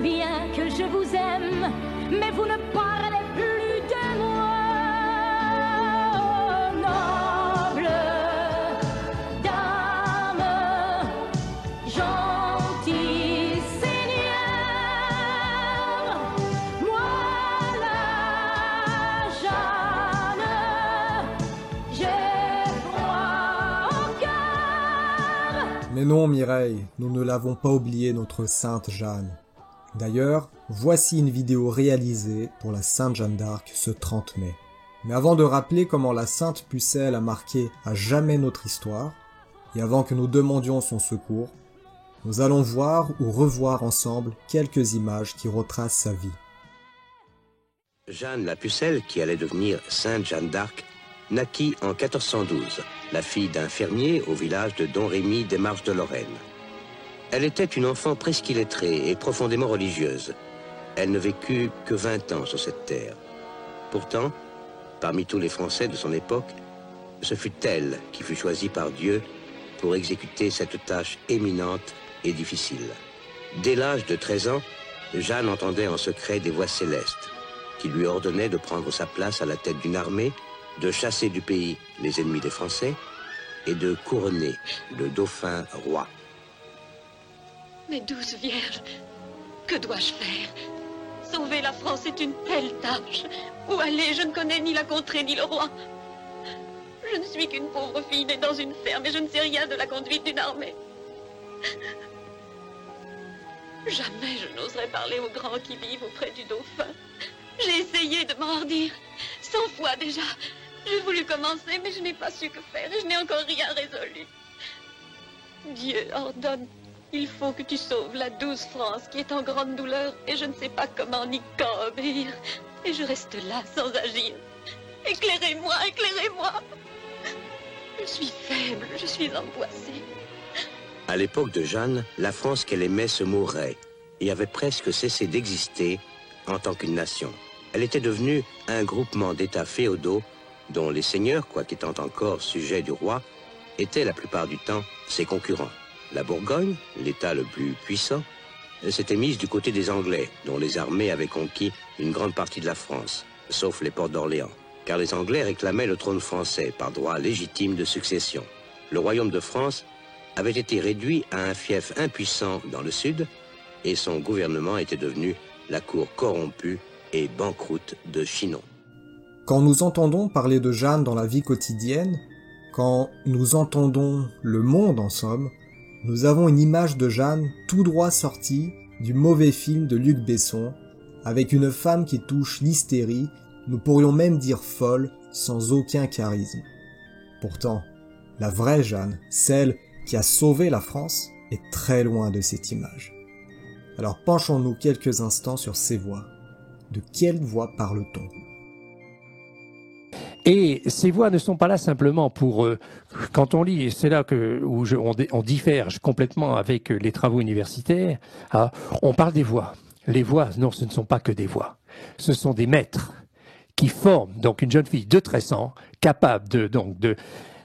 bien que je vous aime, mais vous ne parlez plus de moi. Oh, noble dame, gentil seigneur, moi la Jeanne, j'ai froid au cœur. Mais non, Mireille, nous ne l'avons pas oublié, notre sainte Jeanne. D'ailleurs, voici une vidéo réalisée pour la Sainte Jeanne d'Arc ce 30 mai. Mais avant de rappeler comment la Sainte Pucelle a marqué à jamais notre histoire, et avant que nous demandions son secours, nous allons voir ou revoir ensemble quelques images qui retracent sa vie. Jeanne la Pucelle, qui allait devenir Sainte Jeanne d'Arc, naquit en 1412, la fille d'un fermier au village de Domrémy des Marches de Lorraine. Elle était une enfant presque illettrée et profondément religieuse. Elle ne vécut que 20 ans sur cette terre. Pourtant, parmi tous les Français de son époque, ce fut elle qui fut choisie par Dieu pour exécuter cette tâche éminente et difficile. Dès l'âge de 13 ans, Jeanne entendait en secret des voix célestes qui lui ordonnaient de prendre sa place à la tête d'une armée, de chasser du pays les ennemis des Français et de couronner le dauphin roi. Mais douce Vierge, que dois-je faire? Sauver la France est une telle tâche. Où aller? Je ne connais ni la contrée ni le roi. Je ne suis qu'une pauvre fille née dans une ferme et je ne sais rien de la conduite d'une armée. Jamais je n'oserais parler aux grands qui vivent auprès du dauphin. J'ai essayé de m'enhardir 100 fois déjà. J'ai voulu commencer, mais je n'ai pas su que faire et je n'ai encore rien résolu. Dieu ordonne. Il faut que tu sauves la douce France qui est en grande douleur et je ne sais pas comment ni quand obéir. Et je reste là sans agir. Éclairez-moi, éclairez-moi. Je suis faible, je suis angoissée. À l'époque de Jeanne, la France qu'elle aimait se mourait et avait presque cessé d'exister en tant qu'une nation. Elle était devenue un groupement d'États féodaux dont les seigneurs, quoiqu'étant encore sujets du roi, étaient la plupart du temps ses concurrents. La Bourgogne, l'État le plus puissant, s'était mise du côté des Anglais, dont les armées avaient conquis une grande partie de la France, sauf les ports d'Orléans, car les Anglais réclamaient le trône français par droit légitime de succession. Le royaume de France avait été réduit à un fief impuissant dans le sud, et son gouvernement était devenu la cour corrompue et banqueroute de Chinon. Quand nous entendons parler de Jeanne dans la vie quotidienne, quand nous entendons le monde en somme, nous avons une image de Jeanne tout droit sortie du mauvais film de Luc Besson, avec une femme qui touche l'hystérie, nous pourrions même dire folle, sans aucun charisme. Pourtant, la vraie Jeanne, celle qui a sauvé la France, est très loin de cette image. Alors penchons-nous quelques instants sur ces voix. De quelle voix parle-t-on ? Et ces voix ne sont pas là simplement pour, quand on lit, et c'est là où on diverge complètement avec les travaux universitaires, on parle des voix. Les voix, non, ce ne sont pas que des voix. Ce sont des maîtres qui forment donc une jeune fille de 13 ans, capable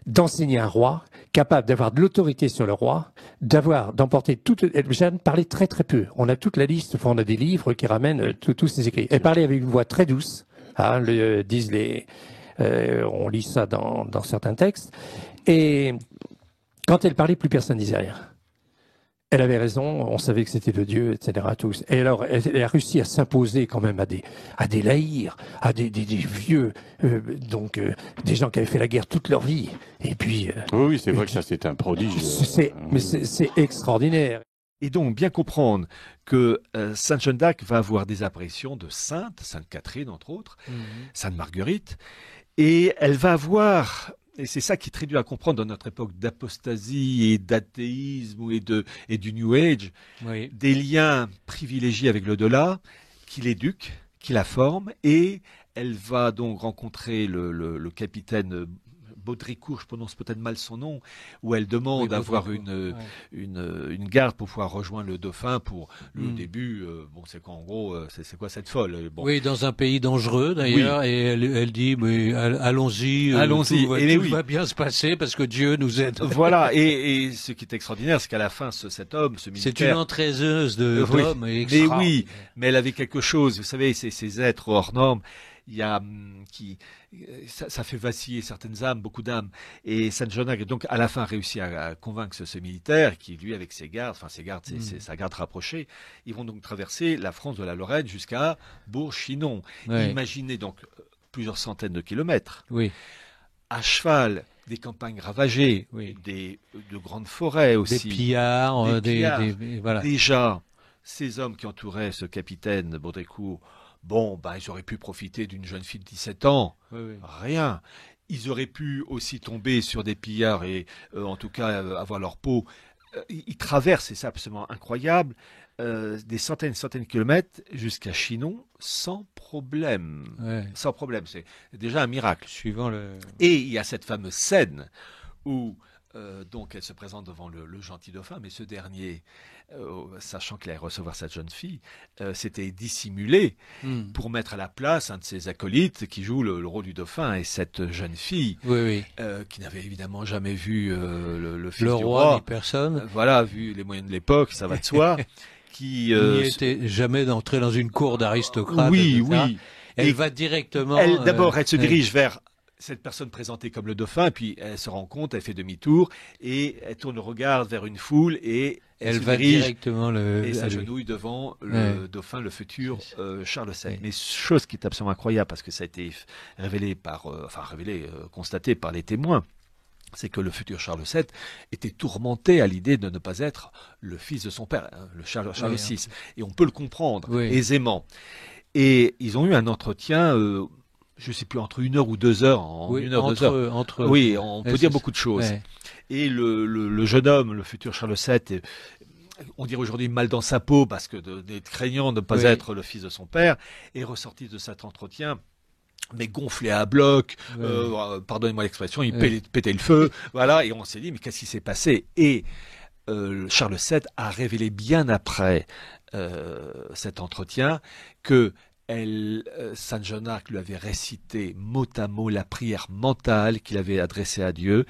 d'enseigner un roi, capable d'avoir de l'autorité sur le roi, d'emporter toute. Jeanne parlait très très peu. On a toute la liste, on a des livres qui ramènent tous ces écrits. Elle parlait avec une voix très douce, disent les. On lit ça dans certains textes. Et quand elle parlait, plus personne ne disait rien. Elle avait raison, on savait que c'était de Dieu, etc. Tous. Et alors, elle a réussi à s'imposer quand même à des laïrs, à des vieux, des gens qui avaient fait la guerre toute leur vie. Et puis. Oui, c'est vrai que ça, c'est un prodige. Mais c'est extraordinaire. Et donc, bien comprendre que Sainte Jeanne d'Arc va avoir des apparitions de saintes, Sainte Catherine, entre autres, Sainte Marguerite, et elle va avoir, et c'est ça qui est très dur à comprendre dans notre époque d'apostasie et d'athéisme et du New Age, oui, des liens privilégiés avec l'au-delà, qui l'éduquent, qui la forment, et elle va donc rencontrer le capitaine Baudricourt, je prononce peut-être mal son nom, où elle demande d'avoir une garde pour pouvoir rejoindre le dauphin pour le début. Bon, c'est quoi en gros, c'est quoi cette folle? Bon. Oui, dans un pays dangereux d'ailleurs, et elle dit mais allons-y, tout va bien se passer parce que Dieu nous aide. Voilà, et ce qui est extraordinaire, c'est qu'à la fin, cet homme, ce militaire... C'est une entraiseuse d'hommes. Mais oui, mais elle avait quelque chose, vous savez, ces êtres hors normes, il y a ça fait vaciller certaines âmes, beaucoup d'âmes, et Saint John a donc à la fin réussi à convaincre ce militaire qui, lui, avec ses gardes, c'est sa garde rapprochée, ils vont donc traverser la France de la Lorraine jusqu'à Bourg-Chinon. Ouais. Imaginez donc plusieurs centaines de kilomètres. Oui. À cheval, des campagnes ravagées, de grandes forêts aussi. Des pillards, voilà. Déjà, ces hommes qui entouraient ce capitaine Baudricourt, ils auraient pu profiter d'une jeune fille de 17 ans. Rien. Ils auraient pu aussi tomber sur des pillards et, en tout cas, avoir leur peau. Ils traversent, et c'est absolument incroyable, des centaines de kilomètres jusqu'à Chinon sans problème. Sans problème. C'est déjà un miracle. Et il y a cette fameuse scène où donc elle se présente devant le gentil dauphin, mais ce dernier, sachant qu'il allait recevoir cette jeune fille, s'était dissimulé pour mettre à la place un de ses acolytes qui joue le rôle du dauphin, et cette jeune fille qui n'avait évidemment jamais vu le fils du roi, ni personne, voilà, vu les moyens de l'époque, ça va de soi, qui n'était jamais entré dans une cour d'aristocrate. Elle va directement. D'abord, elle se dirige vers cette personne présentée comme le dauphin, puis elle se rend compte, elle fait demi-tour, et elle tourne le regard vers une foule, et elle va directement et s'agenouille devant le dauphin, le futur Charles VII. Mais chose qui est absolument incroyable, parce que ça a été révélé constaté par les témoins, c'est que le futur Charles VII était tourmenté à l'idée de ne pas être le fils de son père, le Charles VI. Et on peut le comprendre aisément. Et ils ont eu un entretien... je ne sais plus, entre 1 heure ou 2 heures, on peut dire beaucoup de choses. Ouais. Et le jeune homme, le futur Charles VII, on dirait aujourd'hui mal dans sa peau, parce que craignant de ne pas être le fils de son père, est ressorti de cet entretien, mais gonflé à bloc, pardonnez-moi l'expression, il pétait le feu, voilà, et on s'est dit, mais qu'est-ce qui s'est passé? Et Charles VII a révélé bien après cet entretien que Saint Jean d'Arc lui avait récité mot à mot la prière mentale qu'il avait adressée à Dieu,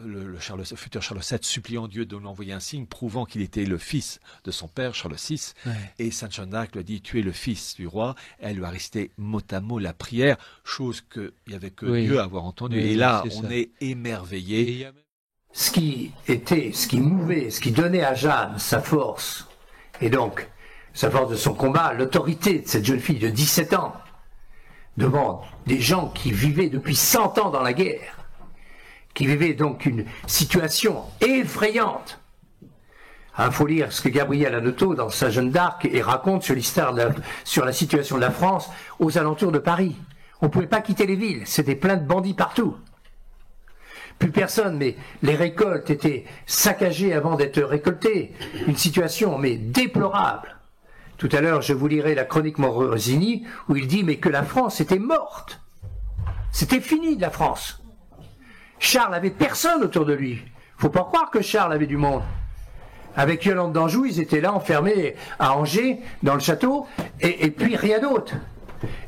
le futur Charles VII suppliant Dieu de lui envoyer un signe prouvant qu'il était le fils de son père, Charles VI, et Saint Jean d'Arc lui a dit, tu es le fils du roi, et elle lui a récité mot à mot la prière, chose qu'il n'y avait que Dieu à avoir entendue, et là on est émerveillé. Ce qui mouvait, ce qui donnait à Jeanne sa force, et donc sa force de son combat, l'autorité de cette jeune fille de 17 ans, devant des gens qui vivaient depuis 100 ans dans la guerre, qui vivaient donc une situation effrayante. Il faut lire ce que Gabriel Hanotaux, dans sa Jeanne d'Arc, et raconte sur l'histoire, sur la situation de la France aux alentours de Paris. On ne pouvait pas quitter les villes, c'était plein de bandits partout. Plus personne, mais les récoltes étaient saccagées avant d'être récoltées. Une situation, mais déplorable. Tout à l'heure, je vous lirai la chronique Morosini, où il dit mais que la France était morte. C'était fini de la France. Charles avait personne autour de lui. Faut pas croire que Charles avait du monde. Avec Yolande d'Anjou, ils étaient là enfermés à Angers, dans le château, et puis rien d'autre.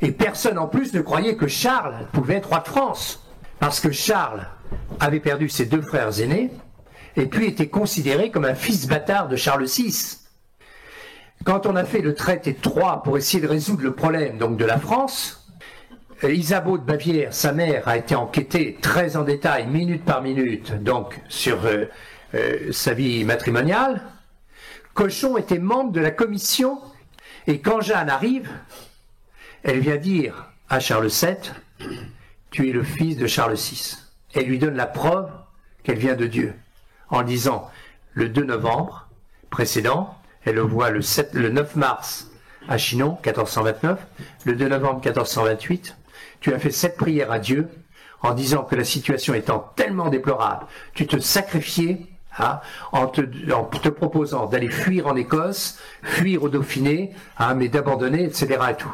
Et personne en plus ne croyait que Charles pouvait être roi de France. Parce que Charles avait perdu ses 2 frères aînés, et puis était considéré comme un fils bâtard de Charles VI. Quand on a fait le traité de Troyes pour essayer de résoudre le problème donc de la France, Isabeau de Bavière, sa mère, a été enquêtée très en détail, minute par minute, donc sur sa vie matrimoniale. Cochon était membre de la commission, et quand Jeanne arrive, elle vient dire à Charles VII, tu es le fils de Charles VI. Elle lui donne la preuve qu'elle vient de Dieu, en disant, le 2 novembre précédent, elle le voit le 9 mars à Chinon, 1429, le 2 novembre 1428, tu as fait 7 prières à Dieu en disant que la situation étant tellement déplorable, tu te sacrifiais en te proposant d'aller fuir en Écosse, fuir au Dauphiné, mais d'abandonner, etc. et tout.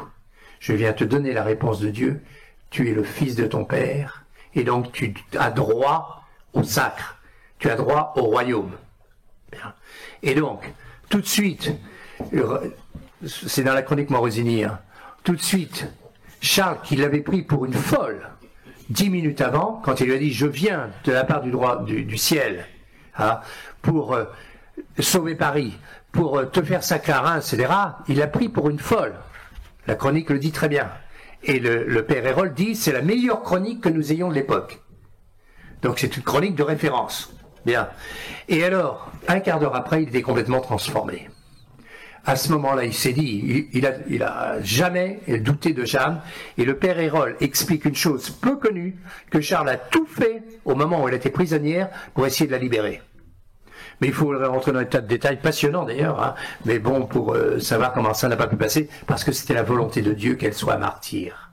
Je viens te donner la réponse de Dieu, tu es le fils de ton père, Et donc tu as droit au sacre, tu as droit au royaume. Bien. Et donc, tout de suite, c'est dans la chronique Morosini, hein, tout de suite, Charles, qui l'avait pris pour une folle, 10 minutes avant, quand il lui a dit « Je viens de la part du ciel hein, pour sauver Paris, pour te faire sacrer à Reims, etc. » Il l'a pris pour une folle. La chronique le dit très bien. Et le père Hérold dit « C'est la meilleure chronique que nous ayons de l'époque. » Donc c'est une chronique de référence. Bien. Et alors, un quart d'heure après, il était complètement transformé. À ce moment-là, il s'est dit, il a jamais douté de Jeanne, et le père Hérold explique une chose peu connue, que Charles a tout fait au moment où elle était prisonnière pour essayer de la libérer. Mais il faut rentrer dans un tas de détails passionnants d'ailleurs, hein, mais bon, pour savoir comment ça n'a pas pu passer, parce que c'était la volonté de Dieu qu'elle soit martyre.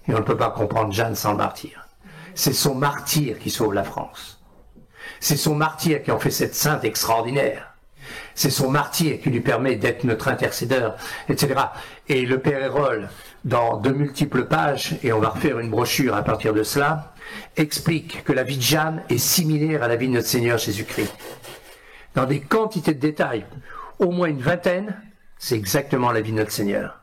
Et on ne peut pas comprendre Jeanne sans le martyr. C'est son martyr qui sauve la France. C'est son martyr qui en fait cette sainte extraordinaire. C'est son martyr qui lui permet d'être notre intercédeur, etc. Et le père Hérold, dans de multiples pages, et on va refaire une brochure à partir de cela, explique que la vie de Jeanne est similaire à la vie de notre Seigneur Jésus-Christ. Dans des quantités de détails, au moins une vingtaine, c'est exactement la vie de notre Seigneur.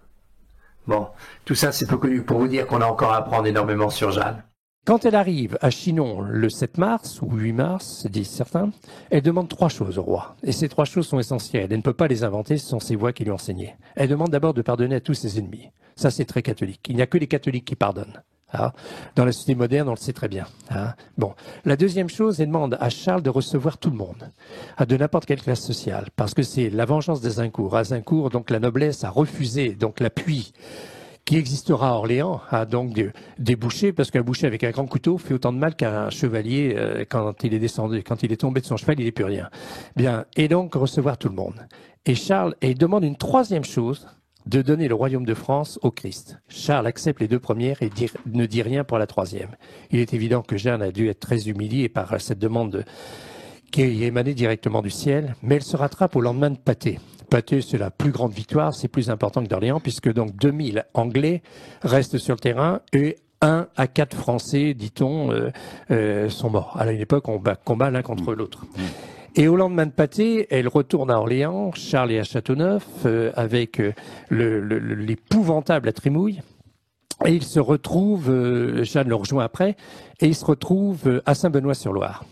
Bon, tout ça c'est peu connu pour vous dire qu'on a encore à apprendre énormément sur Jeanne. Quand elle arrive à Chinon le 7 mars, ou 8 mars, disent certains, elle demande 3 choses au roi. Et ces 3 choses sont essentielles. Elle ne peut pas les inventer, ce sont ses voix qui lui ont enseigné. Elle demande d'abord de pardonner à tous ses ennemis. Ça, c'est très catholique. Il n'y a que les catholiques qui pardonnent. Hein. Dans la société moderne, on le sait très bien. Hein. Bon. La deuxième chose, elle demande à Charles de recevoir tout le monde, de n'importe quelle classe sociale, parce que c'est la vengeance d'Azincourt. Azincourt, donc la noblesse a refusé donc l'appui qui existera à Orléans, a donc des bouchers, parce qu'un boucher avec un grand couteau fait autant de mal qu'un chevalier quand il est descendu, quand il est tombé de son cheval, il n'est plus rien. Bien, et donc recevoir tout le monde. Et Charles, et il demande une troisième chose, de donner le royaume de France au Christ. Charles accepte les 2 premières et ne dit rien pour la troisième. Il est évident que Jeanne a dû être très humiliée par cette demande qui est émanée directement du ciel, mais elle se rattrape au lendemain de Patay. Patay, c'est la plus grande victoire, c'est plus important que d'Orléans, puisque donc 2000 Anglais restent sur le terrain et 1 à 4 Français, dit-on, sont morts. À une époque, on combat l'un contre l'autre. Et au lendemain de Patay, elle retourne à Orléans, Charles est à Châteauneuf, avec l'épouvantable à Trimouille. Et il se retrouve, Jeanne le rejoint après, et il se retrouve à Saint-Benoît-sur-Loire.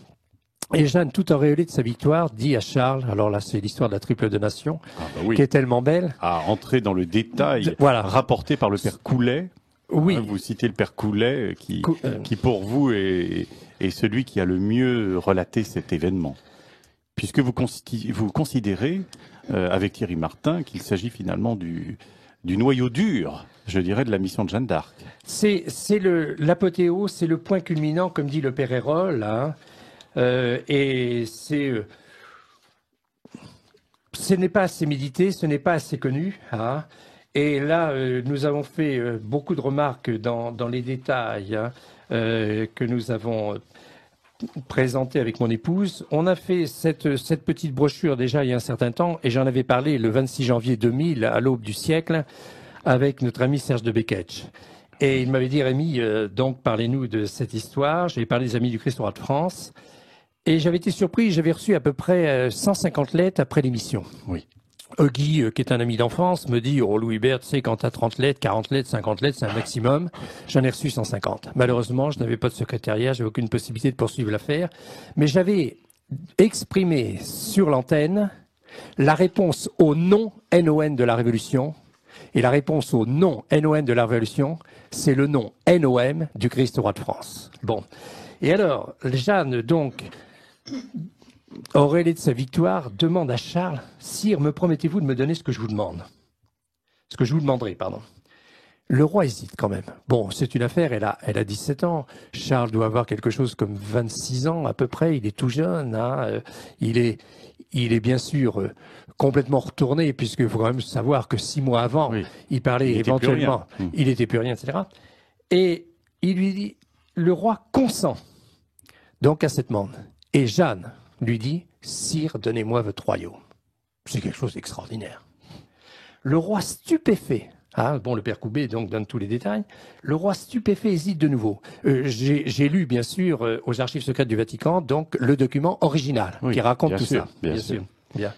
Et Jeanne, tout auréolée de sa victoire, dit à Charles, alors là c'est l'histoire de la triple donation, qui est tellement belle. À entrer dans le détail, voilà, rapporté par le père Coulet. Oui. Hein, vous citez le père Coulet, qui pour vous est celui qui a le mieux relaté cet événement. Puisque vous considérez, avec Thierry Martin, qu'il s'agit finalement du noyau dur, je dirais, de la mission de Jeanne d'Arc. C'est l'apothéose, c'est le point culminant, comme dit le père Hérold, hein. Et ce n'est pas assez médité, ce n'est pas assez connu. Hein. Et là, nous avons fait beaucoup de remarques dans les détails hein, que nous avons présentés avec mon épouse. On a fait cette petite brochure déjà il y a un certain temps, et j'en avais parlé le 26 janvier 2000, à l'aube du siècle, avec notre ami Serge de Beketch. Et il m'avait dit, Rémi, donc parlez-nous de cette histoire. J'avais parlé des Amis du Christ au roi de France. Et j'avais été surpris, j'avais reçu à peu près 150 lettres après l'émission. Oui. Guy, qui est un ami d'enfance, me dit « Oh Louis-Hubert, tu sais, quand t'as 30 lettres, 40 lettres, 50 lettres, c'est un maximum. » J'en ai reçu 150. Malheureusement, je n'avais pas de secrétariat, j'avais aucune possibilité de poursuivre l'affaire. Mais j'avais exprimé sur l'antenne la réponse au non NON de la Révolution. Et la réponse au non NON de la Révolution, c'est le non NOM du Christ roi de France. Bon. Et alors, Jeanne, donc, auréolée de sa victoire, demande à Charles, « Sire, me promettez-vous de me donner ce que je vous demande ?» Ce que je vous demanderai, pardon. Le roi hésite quand même. Bon, c'est une affaire, elle a 17 ans. Charles doit avoir quelque chose comme 26 ans à peu près, il est tout jeune. Hein. Il est bien sûr complètement retourné, puisqu'il faut quand même savoir que 6 mois avant, oui, il parlait éventuellement, il n'était plus rien, etc. Et il lui dit, le roi consent donc à cette demande. Et Jeanne lui dit, « Sire, donnez-moi votre royaume. » C'est quelque chose d'extraordinaire. Le roi stupéfait, Ah, bon, le père Coubet donc donne tous les détails. Le roi stupéfait hésite de nouveau. J'ai lu, bien sûr, aux archives secrètes du Vatican, donc le document original qui raconte tout ça. Bien sûr. Bien.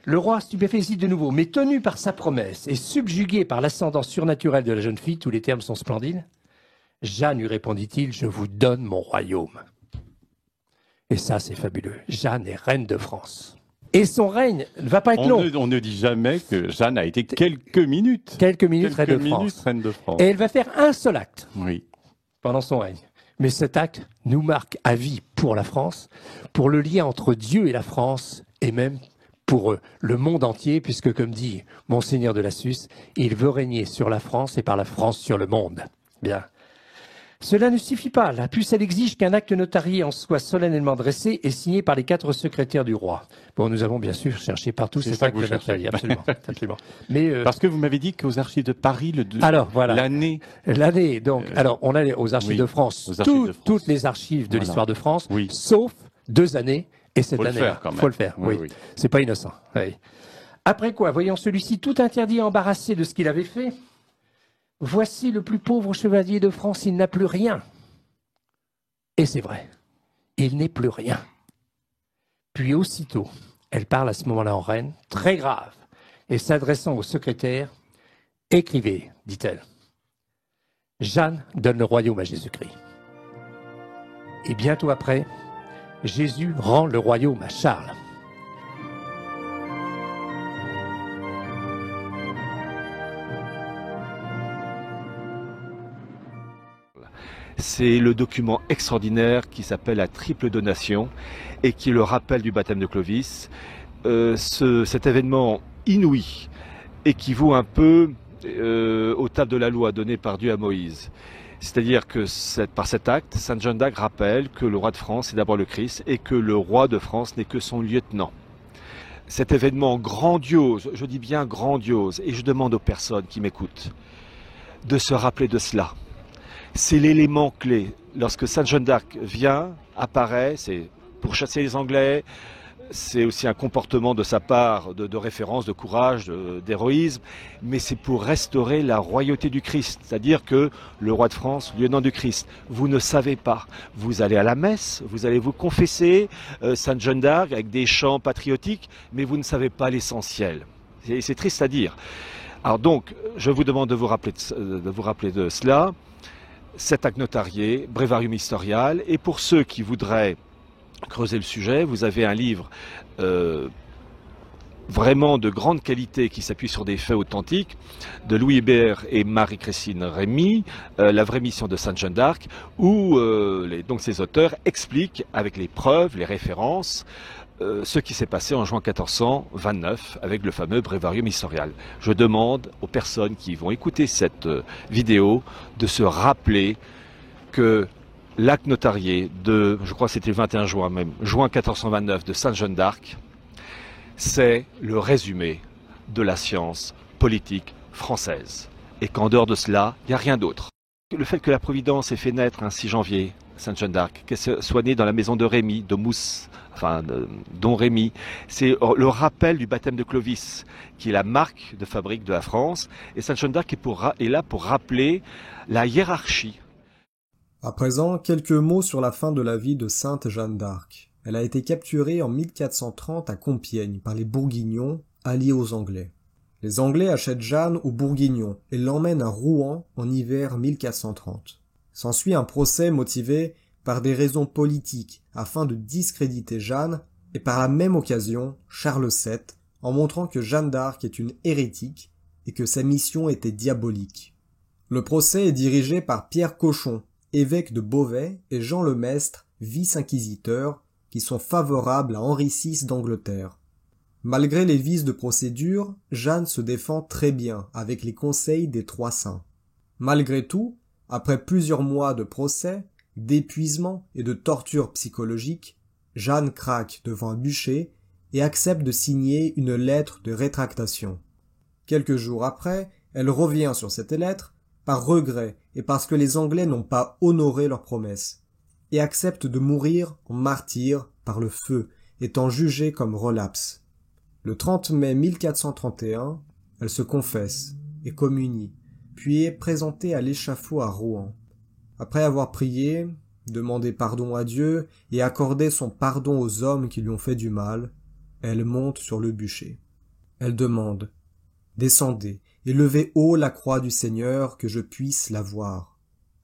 Le roi stupéfait hésite de nouveau, mais tenu par sa promesse et subjugué par l'ascendance surnaturelle de la jeune fille, tous les termes sont splendides. Jeanne lui répondit-il, je vous donne mon royaume. Et ça, c'est fabuleux. Jeanne est reine de France. Et son règne ne va pas être long. On ne dit jamais que Jeanne a été quelques minutes. Quelques minutes reine de France. Et elle va faire un seul acte pendant son règne. Mais cet acte nous marque à vie pour la France, pour le lien entre Dieu et la France, et même pour le monde entier, puisque, comme dit Monseigneur de Lassus, il veut régner sur la France et par la France sur le monde. Bien. Cela ne suffit pas. La puce, elle exige qu'un acte notarié en soit solennellement dressé et signé par les 4 secrétaires du roi. Bon, nous avons bien sûr cherché partout cet acte notarié, absolument. Mais parce que vous m'avez dit qu'aux archives de Paris, l'année. L'année, donc. Alors, on a aux archives de France, toutes les archives de l'histoire de France, sauf 2 années et cette année. Il faut le faire, oui. C'est pas innocent. Oui. Après quoi, voyant celui-ci tout interdit et embarrassé de ce qu'il avait fait, voici le plus pauvre chevalier de France, il n'a plus rien. Et c'est vrai, il n'est plus rien. Puis aussitôt, elle parle à ce moment-là en reine, très grave, et s'adressant au secrétaire, « Écrivez, dit-elle. Jeanne donne le royaume à Jésus-Christ. Et bientôt après, Jésus rend le royaume à Charles. » C'est le document extraordinaire qui s'appelle la triple donation et qui est le rappel du baptême de Clovis. Cet événement inouï équivaut un peu aux tables de la loi données par Dieu à Moïse. C'est-à-dire que par cet acte, Sainte Jeanne d'Arc rappelle que le roi de France est d'abord le Christ et que le roi de France n'est que son lieutenant. Cet événement grandiose, je dis bien grandiose, et je demande aux personnes qui m'écoutent de se rappeler de cela. C'est l'élément clé. Lorsque Sainte Jeanne d'Arc apparaît, c'est pour chasser les Anglais, c'est aussi un comportement de sa part de référence, de courage, d'héroïsme, mais c'est pour restaurer la royauté du Christ, c'est-à-dire que le roi de France, lieutenant du Christ, vous ne savez pas, vous allez à la messe, vous allez vous confesser, Sainte Jeanne d'Arc avec des chants patriotiques, mais vous ne savez pas l'essentiel. C'est triste à dire. Alors donc, je vous demande de vous rappeler de cela. Cet acte notarié, Breviarium Historial, et pour ceux qui voudraient creuser le sujet, vous avez un livre vraiment de grande qualité qui s'appuie sur des faits authentiques de Louis Hébert et Marie-Christine Rémy, La vraie mission de Sainte Jeanne d'Arc, où donc ces auteurs expliquent avec les preuves, les références, ce qui s'est passé en juin 1429 avec le fameux Breviarium Historial. Je demande aux personnes qui vont écouter cette vidéo de se rappeler que l'acte notarié de, je crois que c'était le 21 juin même, juin 1429 de Sainte Jeanne d'Arc, c'est le résumé de la science politique française. Et qu'en dehors de cela, il n'y a rien d'autre. Le fait que la Providence ait fait naître un 6 janvier Sainte Jeanne d'Arc, qu'elle soit née dans la maison de Rémy, de Mousse, Don Rémy, c'est le rappel du baptême de Clovis, qui est la marque de fabrique de la France. Et Sainte Jeanne d'Arc est là pour rappeler la hiérarchie. À présent, quelques mots sur la fin de la vie de Sainte Jeanne d'Arc. Elle a été capturée en 1430 à Compiègne par les Bourguignons, alliés aux Anglais. Les Anglais achètent Jeanne aux Bourguignons et l'emmènent à Rouen en hiver 1430. S'ensuit un procès motivé par des raisons politiques afin de discréditer Jeanne et par la même occasion Charles VII en montrant que Jeanne d'Arc est une hérétique et que sa mission était diabolique. Le procès est dirigé par Pierre Cochon, évêque de Beauvais, et Jean le Maistre, vice-inquisiteur, qui sont favorables à Henri VI d'Angleterre. Malgré les vices de procédure, Jeanne se défend très bien avec les conseils des Trois Saints. Malgré tout, après plusieurs mois de procès, d'épuisement et de torture psychologique, Jeanne craque devant un bûcher et accepte de signer une lettre de rétractation. Quelques jours après, elle revient sur cette lettre par regret et parce que les Anglais n'ont pas honoré leur promesse, et accepte de mourir en martyr par le feu, étant jugée comme relapse. Le 30 mai 1431, elle se confesse et communie, puis est présentée à l'échafaud à Rouen. Après avoir prié, demandé pardon à Dieu et accordé son pardon aux hommes qui lui ont fait du mal, elle monte sur le bûcher. Elle demande « Descendez et levez haut la croix du Seigneur que je puisse la voir,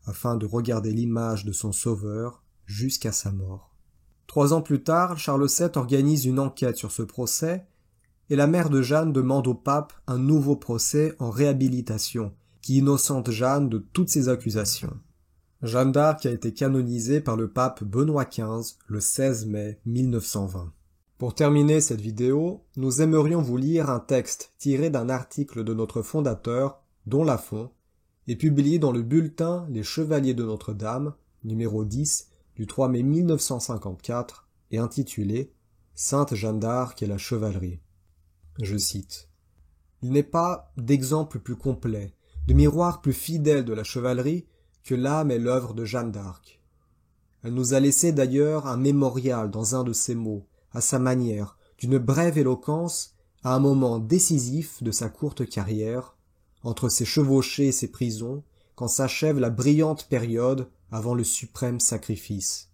afin de regarder l'image de son Sauveur jusqu'à sa mort. » 3 ans plus tard, Charles VII organise une enquête sur ce procès et la mère de Jeanne demande au pape un nouveau procès en réhabilitation qui innocente Jeanne de toutes ces accusations. Jeanne d'Arc a été canonisée par le pape Benoît XV le 16 mai 1920. Pour terminer cette vidéo, nous aimerions vous lire un texte tiré d'un article de notre fondateur, Don Lafont, et publié dans le bulletin Les Chevaliers de Notre-Dame, numéro 10, du 3 mai 1954, et intitulé « Sainte Jeanne d'Arc et la chevalerie ». Je cite. « Il n'est pas d'exemple plus complet, de miroir plus fidèle de la chevalerie que l'âme et l'œuvre de Jeanne d'Arc. Elle nous a laissé d'ailleurs un mémorial dans un de ses mots, à sa manière, d'une brève éloquence, à un moment décisif de sa courte carrière, entre ses chevauchées et ses prisons, quand s'achève la brillante période avant le suprême sacrifice.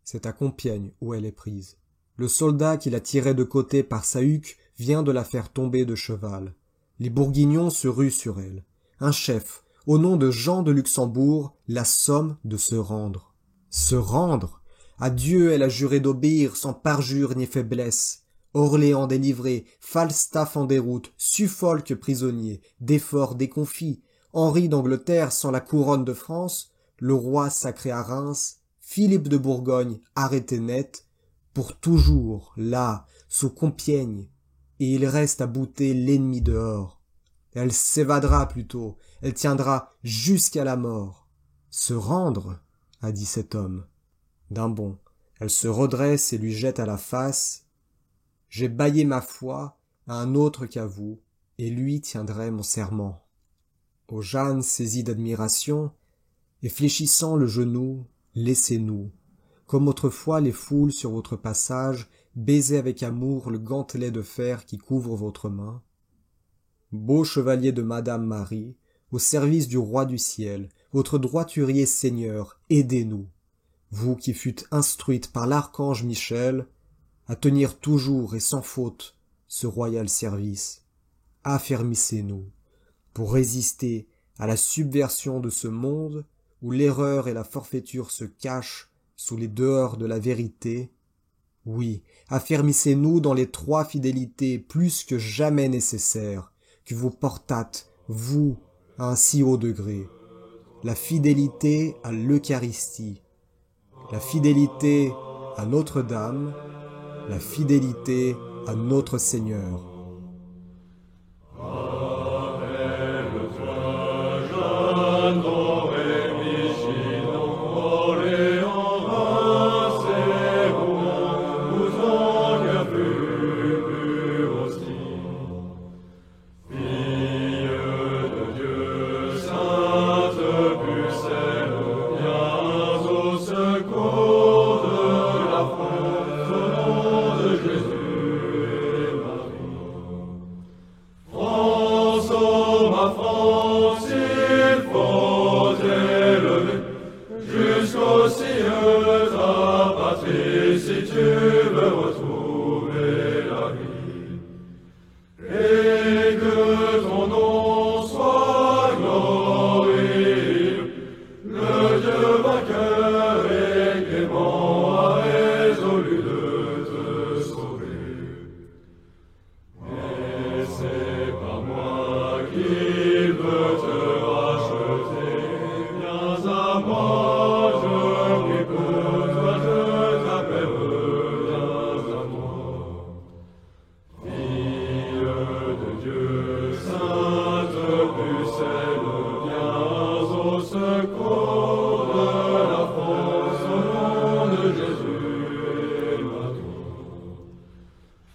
C'est à Compiègne où elle est prise. Le soldat qui la tirait de côté par sa huque vient de la faire tomber de cheval. Les Bourguignons se ruent sur elle. Un chef, au nom de Jean de Luxembourg, la somme de se rendre. Se rendre? À Dieu elle a juré d'obéir sans parjure ni faiblesse. Orléans délivré, Falstaff en déroute, Suffolk prisonnier, Desforts déconfit, Henri d'Angleterre sans la couronne de France, le roi sacré à Reims, Philippe de Bourgogne arrêté net, pour toujours, là, sous Compiègne, et il reste à bouter l'ennemi dehors. Elle s'évadera plutôt, elle tiendra jusqu'à la mort. Se rendre, a dit cet homme. D'un bond, elle se redresse et lui jette à la face. J'ai bâillé ma foi à un autre qu'à vous, et lui tiendrait mon serment. Ô Jeanne saisie d'admiration, et fléchissant le genou, laissez-nous, comme autrefois les foules sur votre passage, baiser avec amour le gantelet de fer qui couvre votre main. Beau chevalier de Madame Marie, au service du roi du ciel, votre droiturier seigneur, aidez-nous, vous qui fûtes instruite par l'archange Michel, à tenir toujours et sans faute ce royal service. Affermissez-nous, pour résister à la subversion de ce monde où l'erreur et la forfaiture se cachent sous les dehors de la vérité. Oui, affermissez-nous dans les 3 fidélités plus que jamais nécessaires, que vous portâtes, vous, à un si haut degré. La fidélité à l'Eucharistie, la fidélité à Notre-Dame, la fidélité à notre Seigneur.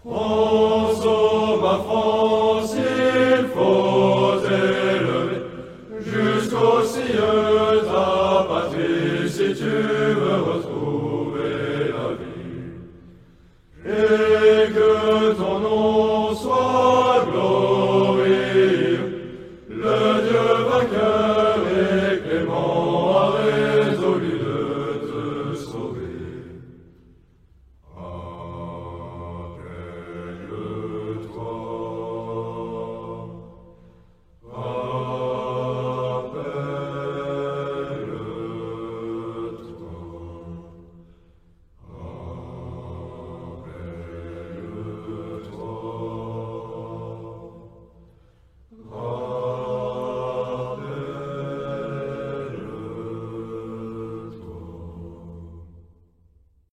France, ma France.